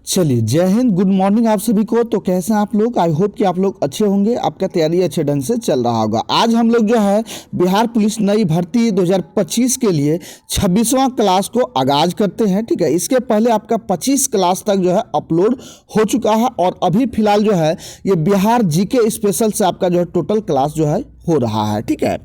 चलिए, जय Hind, good morning आप सभी को। तो कैसे हैं आप लोग? आई होप कि आप लोग अच्छे होंगे, आपका तैयारी अच्छे ढंग से चल रहा होगा। आज हम लोग जो है बिहार पुलिस नई भर्ती 2025 के लिए 26वां क्लास को आगाज करते हैं। ठीक है, इसके पहले आपका 25 क्लास तक जो है अपलोड हो चुका है और अभी फिलहाल जो है ये बिहार जीके स्पेशल से आपका जो है टोटल क्लास जो है हो रहा है। ठीक है,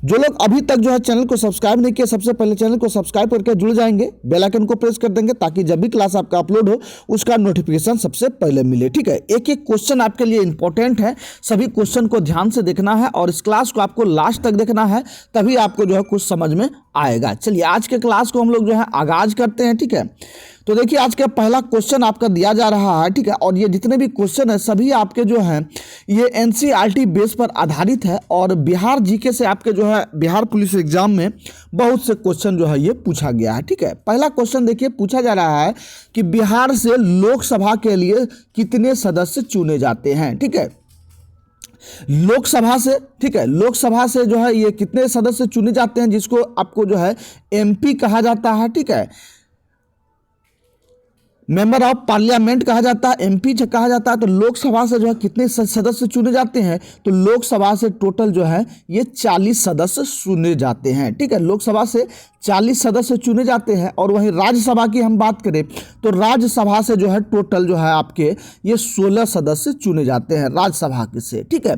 जो लोग अभी तक जो है चैनल को सब्सक्राइब नहीं किया, सबसे पहले चैनल को सब्सक्राइब करके जुड़ जाएंगे, बेल आइकन को प्रेस कर देंगे ताकि जब भी क्लास आपका अपलोड हो उसका नोटिफिकेशन सबसे पहले मिले। ठीक है, एक एक क्वेश्चन आपके लिए इंपॉर्टेंट है, सभी क्वेश्चन को ध्यान से देखना है और इस क्लास को आपको लास्ट तक देखना है, तभी आपको जो है कुछ समझ में आएगा। चलिए, आज के क्लास को हम लोग जो है आगाज करते हैं। ठीक है, तो देखिए आज का पहला क्वेश्चन आपका दिया जा रहा है। ठीक है, और ये जितने भी क्वेश्चन है सभी आपके जो हैं ये एनसीईआरटी बेस पर आधारित है और बिहार जीके से आपके जो है बिहार पुलिस एग्जाम में बहुत से क्वेश्चन जो है ये पूछा गया है। ठीक है, पहला क्वेश्चन देखिए पूछा जा रहा है कि बिहार से लोकसभा के लिए कितने सदस्य चुने जाते हैं। ठीक है, लोकसभा से, ठीक है, लोकसभा से जो है ये कितने सदस्य चुने जाते हैं, जिसको आपको जो है एमपी कहा जाता है। ठीक है, मेंबर ऑफ पार्लियामेंट कहा जाता है, एमपी कहा जाता है। तो लोकसभा से जो है कितने सदस्य चुने जाते हैं, तो लोकसभा से टोटल जो है ये 40 सदस्य चुने जाते हैं। ठीक है, लोकसभा से 40 सदस्य चुने जाते हैं और वहीं राज्यसभा की हम बात करें तो राज्यसभा से जो है टोटल जो है आपके ये 16 सदस्य चुने जाते हैं राज्यसभा से। ठीक है,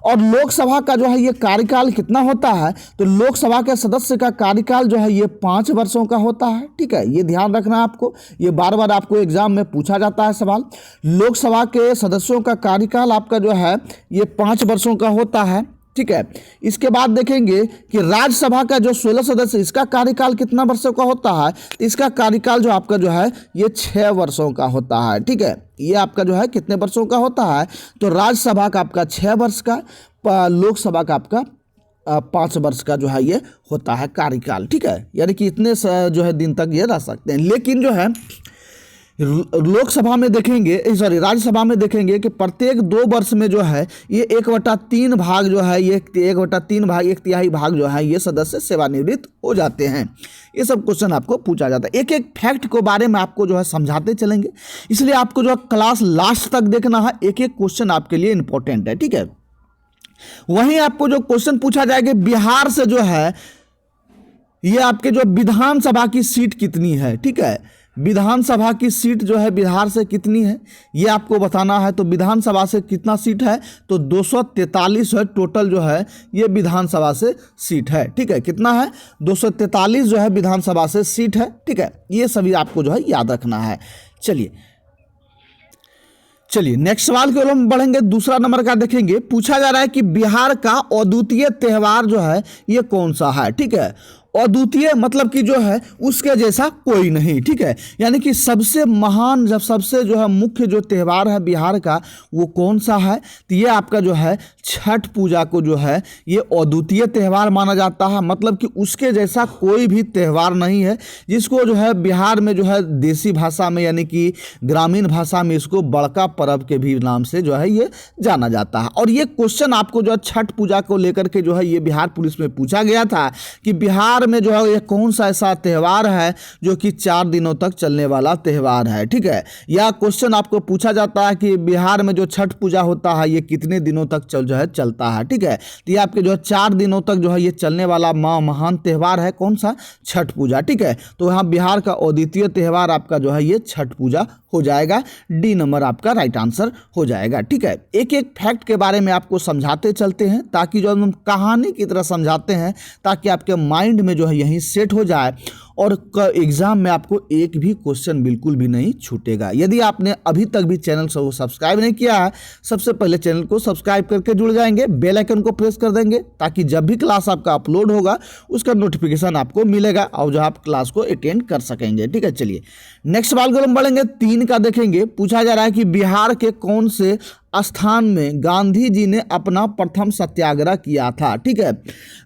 और लोकसभा का जो है ये कार्यकाल कितना होता है, तो लोकसभा के सदस्य का कार्यकाल जो है ये 5 वर्षों का होता है। ठीक है, ये ध्यान रखना है आपको, ये बार बार आपको एग्जाम में पूछा जाता है सवाल। लोकसभा के सदस्यों का कार्यकाल आपका जो है ये 5 वर्षों का होता है। ठीक है, इसके बाद देखेंगे कि राज्यसभा का जो 16 सदस्य इसका कार्यकाल कितना वर्षों का होता है, तो इसका कार्यकाल जो आपका जो है ये 6 वर्षों का होता है। ठीक है, ये आपका जो है कितने वर्षों का होता है, तो राज्यसभा का आपका 6 वर्ष का, लोकसभा का आपका 5 वर्ष का जो है ये होता है कार्यकाल। ठीक है, यानी कि इतने जो है दिन तक ये रह सकते हैं। लेकिन जो है लोकसभा में देखेंगे, सॉरी राज्यसभा में देखेंगे कि प्रत्येक 2 वर्ष में जो है ये 1/3 भाग जो है ये 1/3 भाग, 1/3 भाग जो है ये सदस्य सेवानिवृत्त हो जाते हैं। ये सब क्वेश्चन आपको पूछा जाता है। एक एक फैक्ट को बारे में आपको जो है समझाते चलेंगे, इसलिए आपको जो है क्लास लास्ट तक देखना है, एक एक क्वेश्चन आपके लिए इंपॉर्टेंट है। ठीक है, वहीं आपको जो क्वेश्चन पूछा जाएगा बिहार से जो है ये आपके जो विधानसभा की सीट कितनी है। ठीक है, विधानसभा की सीट जो है बिहार से कितनी है ये आपको बताना है। तो विधानसभा से कितना सीट है, तो 243 है टोटल जो है ये विधानसभा से सीट है। ठीक है, कितना है, 243 जो है विधानसभा से सीट है। ठीक है, ये सभी आपको जो है याद रखना है। चलिए नेक्स्ट सवाल की ओर हम बढ़ेंगे। दूसरा नंबर का देखेंगे, पूछा जा रहा है कि बिहार का अद्वितीय त्यौहार जो है ये कौन सा है। ठीक है, अद्वितीय मतलब कि जो है उसके जैसा कोई नहीं। ठीक है, यानी कि सबसे महान, जब सबसे जो है मुख्य जो त्यौहार है बिहार का वो कौन सा है, तो ये आपका जो है छठ पूजा को जो है ये अद्वितीय त्यौहार माना जाता है। मतलब कि उसके जैसा कोई भी त्यौहार नहीं है, जिसको जो है बिहार में जो है देसी भाषा में यानी कि ग्रामीण भाषा में इसको बड़का पर्व के भी नाम से जो है ये जाना जाता है। और ये क्वेश्चन आपको जो है छठ पूजा को लेकर के जो है ये बिहार पुलिस में पूछा गया था कि बिहार में जो है ये कौन सा ऐसा त्यौहार है जो कि 4 दिनों तक चलने वाला त्यौहार है। ठीक है, या क्वेश्चन आपको पूछा जाता है कि बिहार में जो छठ पूजा होता है ये कितने दिनों तक चलता है। ठीक है, तो ये आपके जो है 4 दिनों तक जो है ये चलने वाला महान त्यौहार है कौन सा, छठ पूजा। ठीक है, तो यहाँ बिहार का अद्वितीय त्यौहार आपका जो है ये छठ पूजा हो जाएगा। डी नंबर आपका राइट आंसर हो जाएगा। ठीक है, एक एक फैक्ट के बारे में आपको समझाते चलते हैं ताकि जो हम कहानी की तरह समझाते हैं ताकि आपके माइंड में जो है यहीं सेट हो जाए और एग्जाम में आपको एक भी क्वेश्चन बिल्कुल भी नहीं छूटेगा। यदि आपने अभी तक भी चैनल को सब्सक्राइब नहीं किया है, सबसे पहले चैनल को सब्सक्राइब करके जुड़ जाएंगे, बेल आइकन को प्रेस कर देंगे ताकि जब भी क्लास आपका अपलोड होगा उसका नोटिफिकेशन आपको मिलेगा और जो आप क्लास को अटेंड कर सकेंगे। ठीक है, चलिए नेक्स्ट सवाल को हम बढ़ेंगे। 3 का देखेंगे, पूछा जा रहा है कि बिहार के कौन से स्थान में गांधी जी ने अपना प्रथम सत्याग्रह किया था। ठीक है,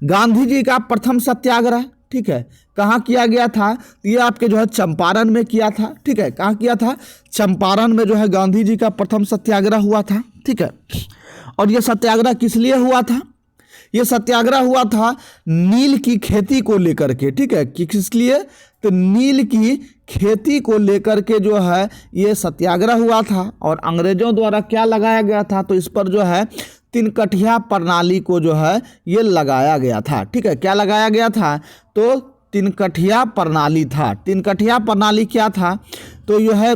गांधी जी का प्रथम सत्याग्रह, ठीक है, कहाँ किया गया था, तो ये आपके जो है चंपारण में किया था। ठीक है, कहाँ किया था, चंपारण में जो है गांधी जी का प्रथम सत्याग्रह हुआ था। ठीक है, और ये सत्याग्रह किस लिए हुआ था, ये सत्याग्रह हुआ था नील की खेती को लेकर के। ठीक है, कि किस लिए, तो नील की खेती को लेकर के जो है ये सत्याग्रह हुआ था और अंग्रेजों द्वारा क्या लगाया गया था, तो इस पर जो है तिनकठिया प्रणाली को जो है ये लगाया गया था। ठीक है, क्या लगाया गया था, तो तिनकठिया प्रणाली था। तिनकठिया प्रणाली क्या था, तो यह है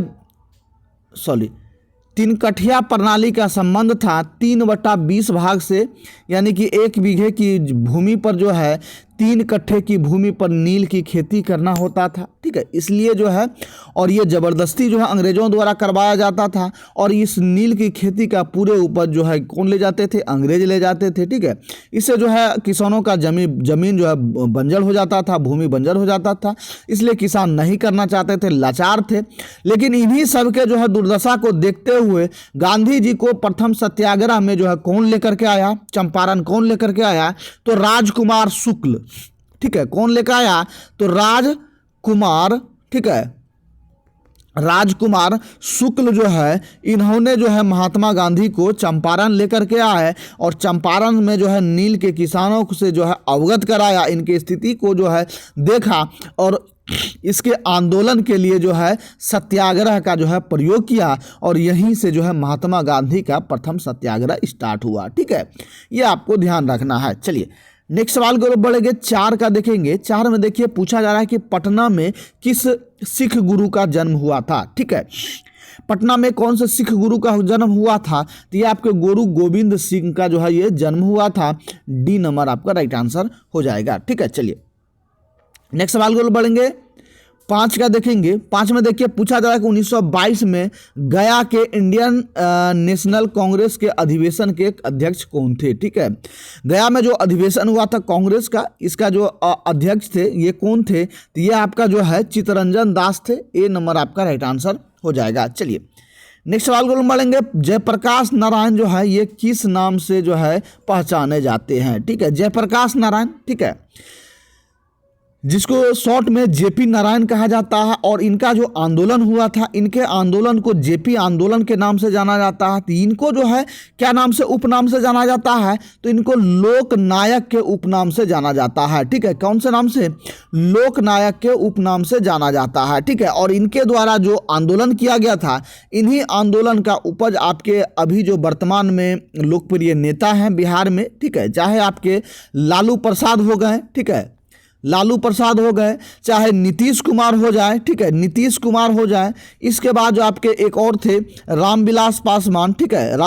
तिनकठिया प्रणाली का संबंध था 3/20 भाग से, यानी कि 1 बीघे की भूमि पर जो है 3 कट्ठे की भूमि पर नील की खेती करना होता था। ठीक है, इसलिए जो है और ये ज़बरदस्ती जो है अंग्रेज़ों द्वारा करवाया जाता था और इस नील की खेती का पूरे उपज जो है कौन ले जाते थे, अंग्रेज ले जाते थे। ठीक है, इससे जो है किसानों का जमीन जो है बंजर हो जाता था, भूमि बंजर हो जाता था, इसलिए किसान नहीं करना चाहते थे, लाचार थे। लेकिन इन्हीं सब के जो है दुर्दशा को देखते हुए गांधी जी को प्रथम सत्याग्रह में जो है कौन लेकर के आया, चंपारण कौन लेकर के आया, तो राजकुमार शुक्ल। ठीक है, कौन लेकर आया, तो राजकुमार। ठीक है, राजकुमार शुक्ल जो है इन्होंने जो है महात्मा गांधी को चंपारण लेकर के आए और चंपारण में जो है नील के किसानों से जो है अवगत कराया, इनकी स्थिति को जो है देखा और इसके आंदोलन के लिए जो है सत्याग्रह का जो है प्रयोग किया और यहीं से जो है महात्मा गांधी का प्रथम सत्याग्रह स्टार्ट हुआ। ठीक है, ये आपको ध्यान रखना है। चलिए नेक्स्ट सवाल की ओर बढ़ेंगे, 4 का देखेंगे। 4 में देखिए पूछा जा रहा है कि पटना में किस सिख गुरु का जन्म हुआ था। ठीक है, पटना में कौन से सिख गुरु का जन्म हुआ था, तो ये आपके गुरु गोविंद सिंह का जो है ये जन्म हुआ था। डी नंबर आपका राइट आंसर हो जाएगा। ठीक है, चलिए नेक्स्ट सवाल की ओर बढ़ेंगे। 5 का देखेंगे। 5 में देखिए पूछा जा रहा है कि 1922 में गया के इंडियन नेशनल कांग्रेस के अधिवेशन के अध्यक्ष कौन थे। ठीक है, गया में जो अधिवेशन हुआ था कांग्रेस का, इसका जो अध्यक्ष थे ये कौन थे, तो ये आपका जो है चित्तरंजन दास थे। ए नंबर आपका राइट आंसर हो जाएगा। चलिए नेक्स्ट सवाल को बढ़ेंगे। जयप्रकाश नारायण जो है ये किस नाम से जो है पहचाने जाते हैं। ठीक है, जयप्रकाश नारायण। ठीक है, जिसको शॉर्ट में जेपी नारायण कहा जाता है और इनका जो आंदोलन हुआ था, इनके आंदोलन को जेपी आंदोलन के नाम से जाना जाता है। तो इनको जो है क्या नाम से, उपनाम से जाना जाता है, तो इनको लोक नायक के उपनाम से जाना जाता है। ठीक है, कौन से नाम से, लोक नायक के उपनाम से जाना जाता है। ठीक है, और इनके द्वारा जो आंदोलन किया गया था, इन्हीं आंदोलन का उपज आपके अभी जो वर्तमान में लोकप्रिय नेता हैं बिहार में। ठीक है, चाहे आपके लालू प्रसाद हो गए, ठीक है, लालू प्रसाद हो गए, चाहे नीतीश कुमार हो जाए। ठीक है, नीतीश कुमार हो जाए। इसके बाद जो आपके एक और थे रामविलास पासवान। ठीक है,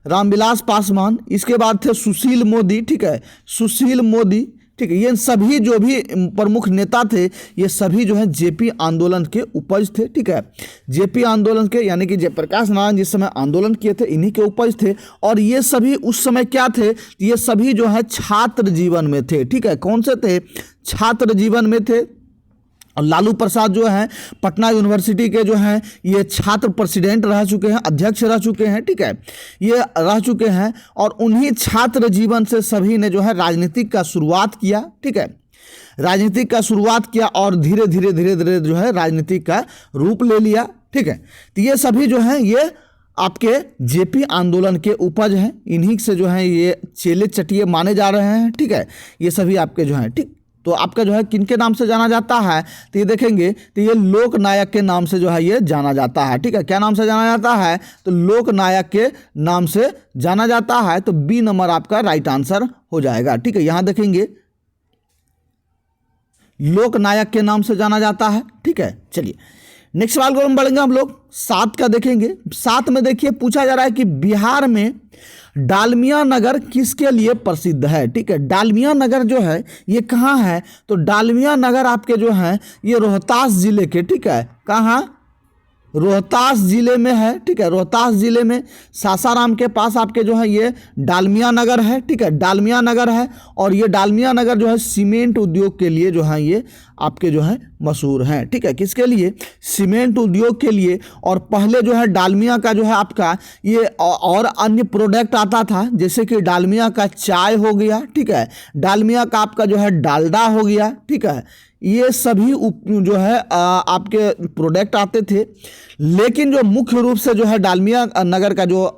रामविलास पासवान। इसके बाद थे सुशील मोदी। ठीक है, सुशील मोदी। ठीक है, ये सभी जो भी प्रमुख नेता थे ये सभी जो है जेपी आंदोलन के उपज थे। ठीक है, जेपी आंदोलन के, यानी कि जयप्रकाश नारायण जिस समय आंदोलन किए थे इन्हीं के उपज थे और ये सभी उस समय क्या थे, ये सभी जो है छात्र जीवन में थे। ठीक है, कौन से थे, छात्र जीवन में थे। और लालू प्रसाद जो हैं पटना यूनिवर्सिटी के जो हैं ये छात्र प्रेसिडेंट रह चुके हैं, अध्यक्ष रह चुके हैं। ठीक है, ये रह चुके हैं और उन्हीं छात्र जीवन से सभी ने जो है राजनीतिक का शुरुआत किया। ठीक है, राजनीतिक का शुरुआत किया और धीरे धीरे जो है राजनीतिक का रूप ले लिया। ठीक है, तो ये सभी जो हैं ये आपके जेपी आंदोलन के उपज हैं, इन्हीं से जो है ये चेले चटिए माने जा रहे हैं। ठीक है, ये सभी आपके जो हैं, ठीक, तो आपका जो है किनके नाम से जाना जाता है, तो ये देखेंगे तो ये लोक नायक के नाम से जो है ये जाना जाता है। ठीक है, क्या नाम से जाना जाता है, तो लोक नायक के नाम से जाना जाता है। तो बी नंबर आपका राइट आंसर हो जाएगा। ठीक है, यहां देखेंगे लोक नायक के नाम से जाना जाता है। ठीक है, चलिए नेक्स्ट सवाल को हम बढ़ेंगे, हम लोग 7 का देखेंगे। 7 में देखिए पूछा जा रहा है कि बिहार में डालमिया नगर किसके लिए प्रसिद्ध है। ठीक है, डालमिया नगर जो है ये कहाँ है, तो डालमिया नगर आपके जो हैं ये रोहतास जिले के, ठीक है, कहाँ, रोहतास जिले में है। ठीक है, रोहतास जिले में सासाराम के पास आपके जो है ये डालमिया नगर है। ठीक है, डालमिया नगर है और ये डालमिया नगर जो है सीमेंट उद्योग के लिए जो है ये आपके जो है मशहूर हैं। ठीक है, किसके लिए, सीमेंट उद्योग के लिए। और पहले जो है डालमिया का जो है आपका ये और अन्य प्रोडक्ट आता था, जैसे कि डालमिया का चाय हो गया। ठीक है, डालमिया का आपका जो है डालडा हो गया। ठीक है, ये सभी जो है आपके प्रोडक्ट आते थे। लेकिन जो मुख्य रूप से जो है डालमिया नगर का जो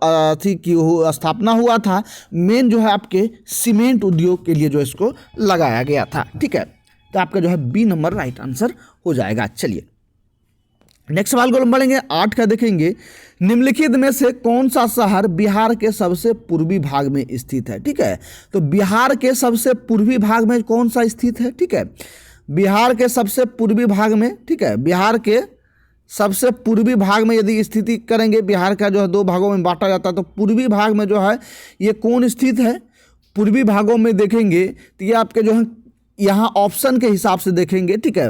स्थापना हुआ था, मेन जो है आपके सीमेंट उद्योग के लिए जो इसको लगाया गया था। ठीक है, तो आपका जो है बी नंबर राइट आंसर हो जाएगा। चलिए नेक्स्ट सवाल को हम बढ़ेंगे 8 का देखेंगे, निम्नलिखित में से कौन सा शहर बिहार के सबसे पूर्वी भाग में स्थित है। ठीक है, तो बिहार के सबसे पूर्वी भाग में कौन सा स्थित है। ठीक है, बिहार के सबसे पूर्वी भाग में, ठीक है, बिहार के सबसे पूर्वी भाग में यदि स्थिति करेंगे, बिहार का जो है 2 भागों में बांटा जाता है, तो पूर्वी भाग में जो है ये कौन स्थित है। पूर्वी भागों में देखेंगे तो ये आपके जो है यहाँ ऑप्शन के हिसाब से देखेंगे। ठीक है,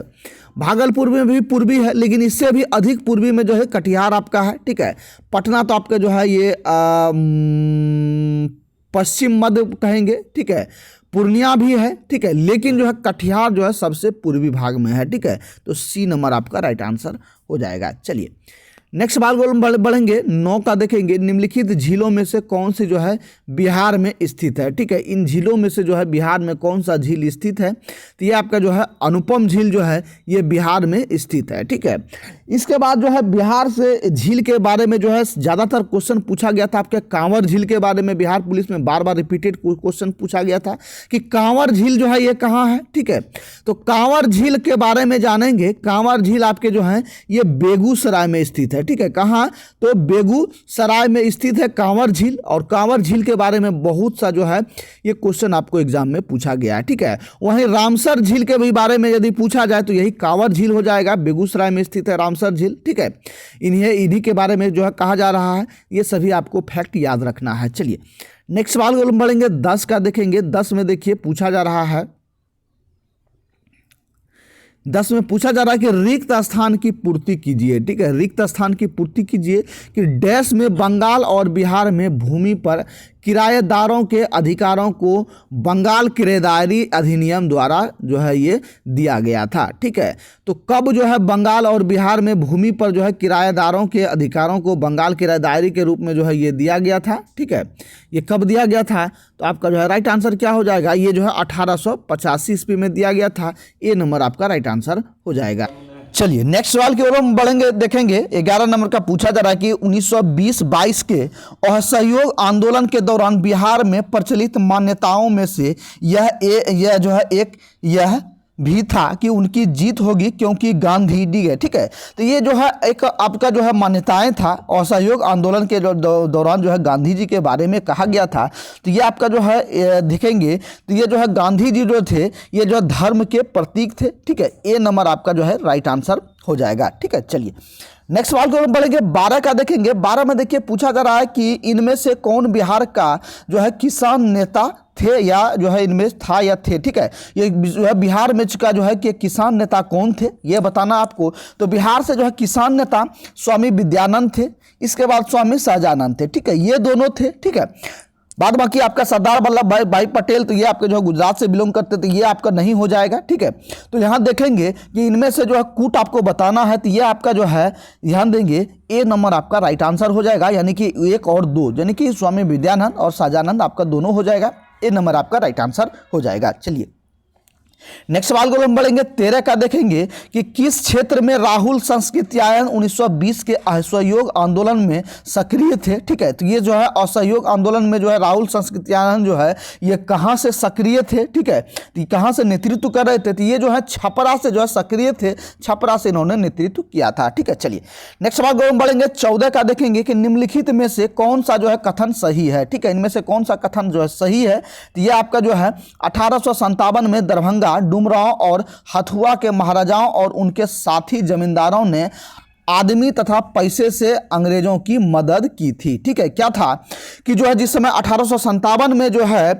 भागलपुर में भी पूर्वी है, लेकिन इससे भी अधिक पूर्वी में जो है कटिहार आपका है। ठीक है, पटना तो आपका जो है ये पश्चिम मध्य कहेंगे। ठीक है, पूर्णिया भी है। ठीक है, लेकिन जो है कटिहार जो है सबसे पूर्वी भाग में है। ठीक है, तो सी नंबर आपका राइट आंसर हो जाएगा। चलिए नेक्स्ट सवाल को हम बढ़ेंगे 9 का देखेंगे, निम्नलिखित झीलों में से कौन सी जो है बिहार में स्थित है। ठीक है, इन झीलों में से जो है बिहार में कौन सा झील स्थित है, तो ये आपका जो है अनुपम झील जो है ये बिहार में स्थित है। ठीक है, इसके बाद जो है बिहार से झील के बारे में जो है ज़्यादातर क्वेश्चन पूछा गया था। आपके कांवर झील के बारे में बिहार पुलिस में बार बार रिपीटेड क्वेश्चन पूछा गया था कि कांवर झील जो है ये कहाँ है। ठीक है, तो कांवर झील के बारे में जानेंगे। कांवर झील आपके जो है ये बेगूसराय में स्थित है। ठीक है, कहाँ, तो बेगूसराय में स्थित है कांवर झील। और कांवर झील के बारे में बहुत सा जो है ये क्वेश्चन आपको एग्जाम में पूछा गया है। ठीक है, वहीं रामसर झील के भी बारे में यदि पूछा जाए तो यही कांवर झील हो जाएगा, बेगूसराय में स्थित है रामसर झील। ठीक है, इन्हीं के बारे में जो है कहा जा रहा है, ये सभी आपको फैक्ट याद रखना है। चलिए नेक्स्ट सवाल को हम बढ़ेंगे 10 का देखेंगे। 10 में देखिए पूछा जा रहा है, 10 में पूछा जा रहा है कि रिक्त स्थान की पूर्ति कीजिए। ठीक है, रिक्त स्थान की पूर्ति कीजिए कि डैश में बंगाल और बिहार में भूमि पर किराएदारों के अधिकारों को बंगाल किराएदारी अधिनियम द्वारा जो है ये दिया गया था। ठीक है, तो कब जो है बंगाल और बिहार में भूमि पर जो है किराएदारों के अधिकारों को बंगाल किराएदारी के रूप में जो है ये दिया गया था। ठीक है, ये कब दिया गया था, तो आपका जो है राइट आंसर क्या हो जाएगा, ये जो है 1885 ईस्वी में दिया गया था। ए नंबर आपका राइट आंसर हो जाएगा। चलिए नेक्स्ट सवाल की ओर हम बढ़ेंगे, देखेंगे 11 नंबर का पूछा जा रहा है कि 1920-22 के असहयोग आंदोलन के दौरान बिहार में प्रचलित मान्यताओं में से यह जो है एक यह भी था कि उनकी जीत होगी क्योंकि गांधी जी गए। ठीक है, तो ये जो है एक आपका जो है मान्यताएं था, असहयोग आंदोलन के दौरान जो है गांधी जी के बारे में कहा गया था। तो ये आपका जो है देखेंगे तो ये जो है गांधी जी जो थे ये जो धर्म के प्रतीक थे। ठीक है, ए नंबर आपका जो है राइट आंसर हो जाएगा। ठीक है, चलिए नेक्स्ट सवाल को हम बढ़ेंगे 12 का देखेंगे। 12 में देखिए पूछा जा रहा है कि इनमें से कौन बिहार का जो है किसान नेता थे या जो है इनमें था या थे। ठीक है, ये जो है बिहार में का जो है कि किसान नेता कौन थे ये बताना आपको। तो बिहार से जो है किसान नेता स्वामी विद्यानंद थे, इसके बाद स्वामी सहजानंद थे। ठीक है, ये दोनों थे। ठीक है, बाद बाकी आपका सरदार वल्लभ भाई पटेल, तो ये आपके जो है गुजरात से बिलोंग करते थे, ये आपका नहीं हो जाएगा। ठीक है, तो यहाँ देखेंगे कि इनमें से जो है कूट आपको बताना है, तो ये आपका जो है ध्यान देंगे ए नंबर आपका राइट आंसर हो जाएगा, यानी कि 1 और 2, यानी कि स्वामी विद्यानंद और सहजानंद आपका दोनों हो जाएगा। ए नंबर आपका राइट आंसर हो जाएगा। चलिए नेक्स्ट सवाल को हम बढ़ेंगे 13 का देखेंगे कि किस क्षेत्र में राहुल संस्कृत्यायन 1920 के असहयोग आंदोलन में सक्रिय थे। ठीक है, तो ये जो है असहयोग आंदोलन में जो है राहुल संस्कृत्यायन जो है ये कहाँ से सक्रिय थे। ठीक है, तो कहाँ से नेतृत्व कर रहे थे, तो ये जो है छपरा से जो है सक्रिय थे, छपरा से इन्होंने नेतृत्व किया था। ठीक है, चलिए नेक्स्ट सवाल को हम बढ़ेंगे 14 का देखेंगे कि निम्नलिखित में से कौन सा जो है कथन सही है। ठीक है, इनमें से कौन सा कथन जो है सही है, तो ये आपका जो है 1857 में दरभंगा, डुमरांव और हथुआ के महाराजाओं और उनके साथी जमींदारों ने आदमी तथा पैसे से अंग्रेजों की मदद की थी। ठीक है, क्या था कि जो है जिस समय 1857 में जो है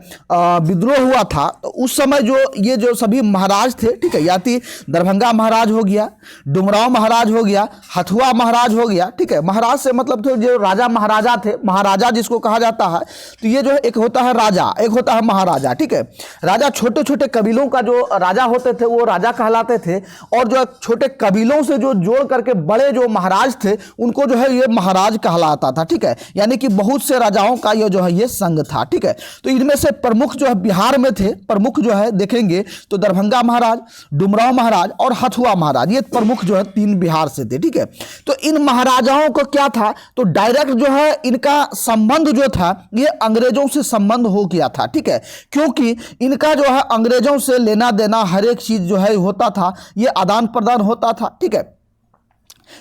विद्रोह हुआ था, तो उस समय जो ये जो सभी महाराज थे, ठीक है, यानी दरभंगा महाराज हो गया, डुमरांव महाराज हो गया, हथुआ महाराज हो गया। ठीक है, महाराज से मतलब तो जो राजा महाराजा थे, महाराजा जिसको कहा जाता है, तो ये जो है एक होता है राजा, एक होता है महाराजा। ठीक है, राजा छोटे छोटे कबीलों का जो राजा होते थे वो राजा कहलाते थे, और जो छोटे कबीलों से जो जोड़ करके बड़े सारे जो महाराज थे उनको जो है ये महाराज कहलाता था, ठीक है। यानी कि बहुत से राजाओं का ये जो है ये संघ था, ठीक है। तो इनमें से प्रमुख जो है बिहार में थे, प्रमुख जो है देखेंगे तो दरभंगा महाराज, डुमरांव महाराज और हथुआ महाराज, ये प्रमुख जो है 3 बिहार से थे, ठीक है। तो इन महाराजाओं को क्या था, तो डायरेक्ट जो है इनका संबंध जो था ये अंग्रेजों से संबंध हो गया था, ठीक है। क्योंकि इनका जो है अंग्रेजों से लेना देना हर एक चीज जो है होता था, ये आदान प्रदान होता था, ठीक है।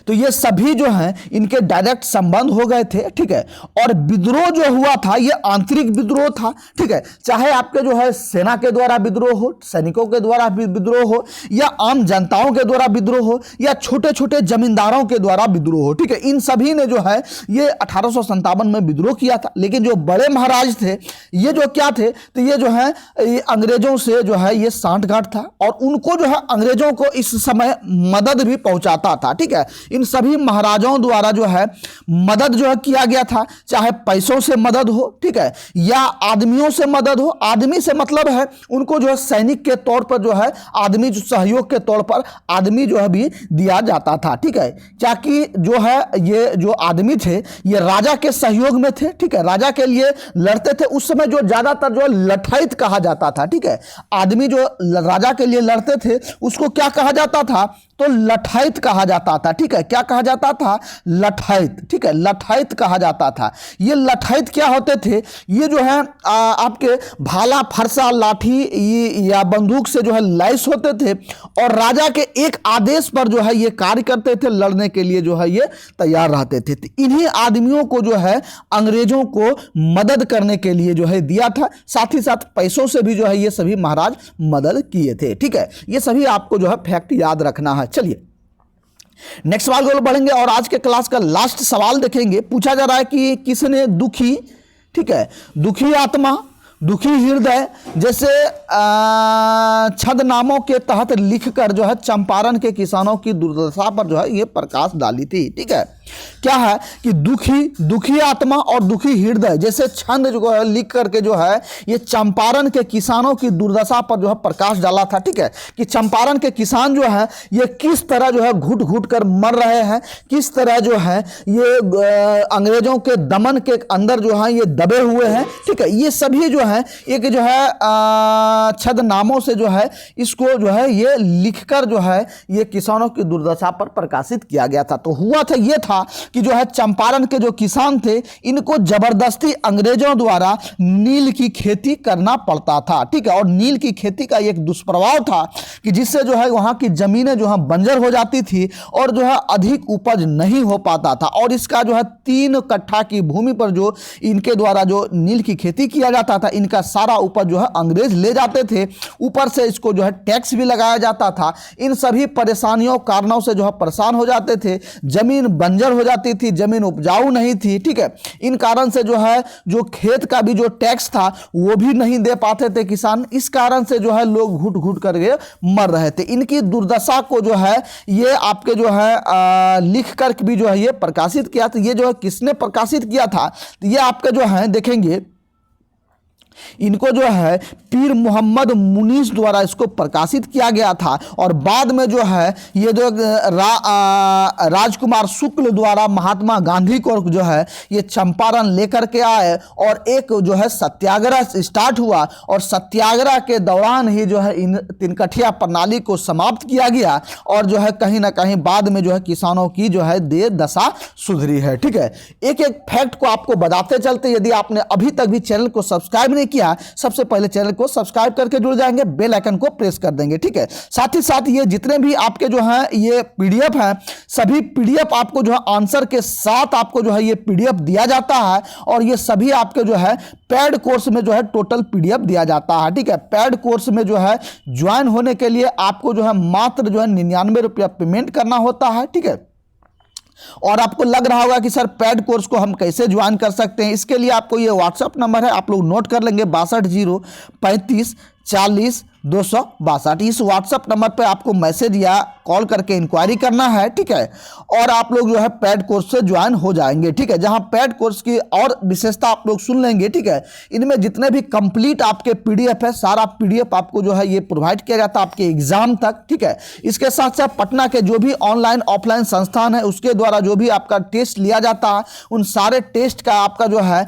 तो ये सभी जो हैं इनके डायरेक्ट संबंध हो गए थे, ठीक है। और विद्रोह जो हुआ था ये आंतरिक विद्रोह था, ठीक है। चाहे आपके जो है सेना के द्वारा विद्रोह हो, सैनिकों के द्वारा विद्रोह हो, या आम जनताओं के द्वारा विद्रोह हो, या छोटे छोटे जमींदारों के द्वारा विद्रोह हो, ठीक है। इन सभी ने जो है ये 1857 में विद्रोह किया था। लेकिन जो बड़े महाराज थे ये जो क्या थे, तो ये जो है ये अंग्रेजों से जो है ये सांठगांठ था, और उनको जो है अंग्रेजों को इस समय मदद भी पहुंचाता था, ठीक है। इन सभी महाराजाओं द्वारा जो है मदद जो है किया गया था, चाहे पैसों से मदद हो, ठीक है, या आदमियों से मदद हो। आदमी से मतलब है उनको जो है सैनिक के तौर पर जो है आदमी जो सहयोग के तौर पर आदमी जो है भी दिया जाता था, ठीक है। क्या कि जो है ये जो आदमी थे ये राजा के सहयोग में थे, ठीक है, राजा के लिए लड़ते थे। उस समय जो ज्यादातर जो लठाइत कहा जाता था, ठीक है। आदमी जो राजा के लिए लड़ते थे उसको क्या कहा जाता था, तो लठाइत कहा जाता था, ठीक है। क्या कहा जाता था, लठाइत, ठीक है, लठाइत कहा जाता था। ये लठाइत क्या होते थे, ये जो है आपके भाला फरसा लाठी या बंदूक से जो है लैस होते थे, और राजा के एक आदेश पर जो है ये कार्य करते थे, लड़ने के लिए जो है ये तैयार रहते थे। तो इन्हीं आदमियों को जो है अंग्रेजों को मदद करने के लिए जो है दिया था, साथ ही साथ पैसों से भी जो है ये सभी महाराज मदद किए थे, ठीक है। ये सभी आपको जो है फैक्ट याद रखना है। चलिए नेक्स्ट सवाल को बढ़ेंगे और आज के क्लास का लास्ट सवाल देखेंगे। पूछा जा रहा है कि किसने दुखी, ठीक है, दुखी आत्मा, दुखी हृदय जैसे छद्मनामों के तहत लिखकर जो है चंपारण के किसानों की दुर्दशा पर जो है ये प्रकाश डाली थी, ठीक है। क्या है कि दुखी आत्मा और दुखी हृदय जैसे छंद जो है लिख करके जो है ये चंपारण के किसानों की दुर्दशा पर जो है प्रकाश डाला था, ठीक है। कि चंपारण के किसान जो है ये किस तरह जो है घुट घुट कर मर रहे हैं, किस तरह जो है ये अंग्रेजों के दमन के अंदर जो है ये दबे हुए हैं, ठीक है। ये सभी जो है एक जो है छद्मनामों से जो है इसको जो है ये लिखकर जो है ये किसानों की दुर्दशा पर प्रकाशित किया गया था। तो हुआ था ये था कि जो है चंपारण के जो किसान थे इनको जबरदस्ती अंग्रेजों द्वारा नील की खेती करना पड़ता था, ठीक है। और नील की खेती का एक दुष्प्रभाव था कि जिससे जो है वहां की जमीनें जो है बंजर हो जाती थी और जो है अधिक उपज नहीं हो पाता था। और इसका जो है 3 कट्ठा की भूमि पर जो इनके द्वारा जो नील की खेती किया जाता था इनका सारा उपज जो है अंग्रेज ले जाते थे, ऊपर से इसको जो है टैक्स भी लगाया जाता था। इन सभी परेशानियों कारणों से जो है परेशान हो जाते थे, जमीन बंजर हो जाती थी, जमीन उपजाऊ नहीं थी, ठीक है। इन कारण से जो है जो खेत का भी जो टैक्स था वो भी नहीं दे पाते थे किसान। इस कारण से जो है लोग घुट घुट करके मर रहे थे। इनकी दुर्दशा को जो है ये आपके जो है लिख कर भी जो है ये प्रकाशित किया। तो ये जो है किसने प्रकाशित किया था, तो ये आपका जो है देखेंगे इनको जो है पीर मोहम्मद मुनीस द्वारा इसको प्रकाशित किया गया था। और बाद में जो है ये जो राजकुमार शुक्ल द्वारा महात्मा गांधी को जो है ये चंपारण लेकर के आए और एक जो है सत्याग्रह स्टार्ट हुआ। और सत्याग्रह के दौरान ही जो है इन 3 कठिया प्रणाली को समाप्त किया गया और जो है कहीं ना कहीं बाद में जो है किसानों की जो है दशा सुधरी है, ठीक है। एक एक फैक्ट को आपको बताते चलते, यदि आपने अभी तक भी चैनल को सब्सक्राइब नहीं किया सबसे पहले चैनल को सब्सक्राइब करके जुड़ जाएंगे, बेल आइकन को प्रेस कर देंगे, ठीक है। साथ ही साथ ये जितने भी आपके जो है ये पीडीएफ है सभी पीडीएफ आपको जो है आंसर के साथ आपको जो है ये पीडीएफ दिया जाता है। और ये सभी आपके जो है पेड कोर्स में जो है टोटल पीडीएफ दिया जाता है, ठीक है। पेड कोर्स में जो है ज्वाइन होने के लिए आपको जो है मात्र जो है 99 रुपया पेमेंट करना होता है, ठीक है। और आपको लग रहा होगा कि सर पेड कोर्स को हम कैसे ज्वाइन कर सकते हैं, इसके लिए आपको ये व्हाट्सएप नंबर है, आप लोग नोट कर लेंगे 62 035 40 262। इस व्हाट्सएप नंबर पे आपको मैसेज या कॉल करके इंक्वायरी करना है, ठीक है। और आप लोग जो है पेड कोर्स से ज्वाइन हो जाएंगे, ठीक है। जहां पेड कोर्स की और विशेषता आप लोग सुन लेंगे, ठीक है। इनमें जितने भी कंप्लीट आपके पीडीएफ है, सारा पीडीएफ आपको जो है ये प्रोवाइड किया जाता है आपके एग्जाम तक, ठीक है। इसके साथ साथ पटना के जो भी ऑनलाइन ऑफलाइन संस्थान है उसके द्वारा जो भी आपका टेस्ट लिया जाता है उन सारे टेस्ट का आपका जो है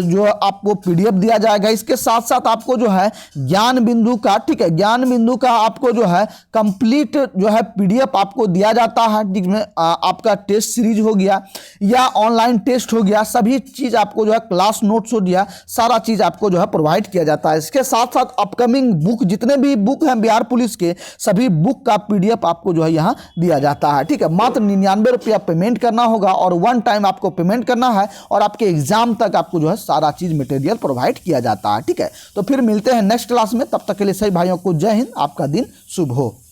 जो आपको पीडीएफ दिया जाएगा। इसके साथ साथ आपको जो है ज्ञान बिंदु का, ठीक है, ज्ञान बिंदु का आपको जो है कंप्लीट जो है पीडीएफ आपको दिया जाता है, जिसमें आपका टेस्ट सीरीज हो गया या ऑनलाइन टेस्ट हो गया, सभी चीज आपको जो है क्लास नोट्स हो गया, सारा चीज आपको जो है प्रोवाइड किया जाता है। इसके साथ साथ अपकमिंग बुक जितने भी बुक हैं बिहार पुलिस के, सभी बुक का पीडीएफ आपको जो है यहाँ दिया जाता है, ठीक है। मात्र 99 रुपया पेमेंट करना होगा और वन टाइम आपको पेमेंट करना है और आपके एग्जाम तक आपको जो है सारा चीज मटेरियल प्रोवाइड किया जाता है, ठीक है। तो फिर मिलते हैं नेक्स्ट क्लास में, तब तक के लिए सभी भाइयों को जय हिंद, आपका दिन शुभ हो।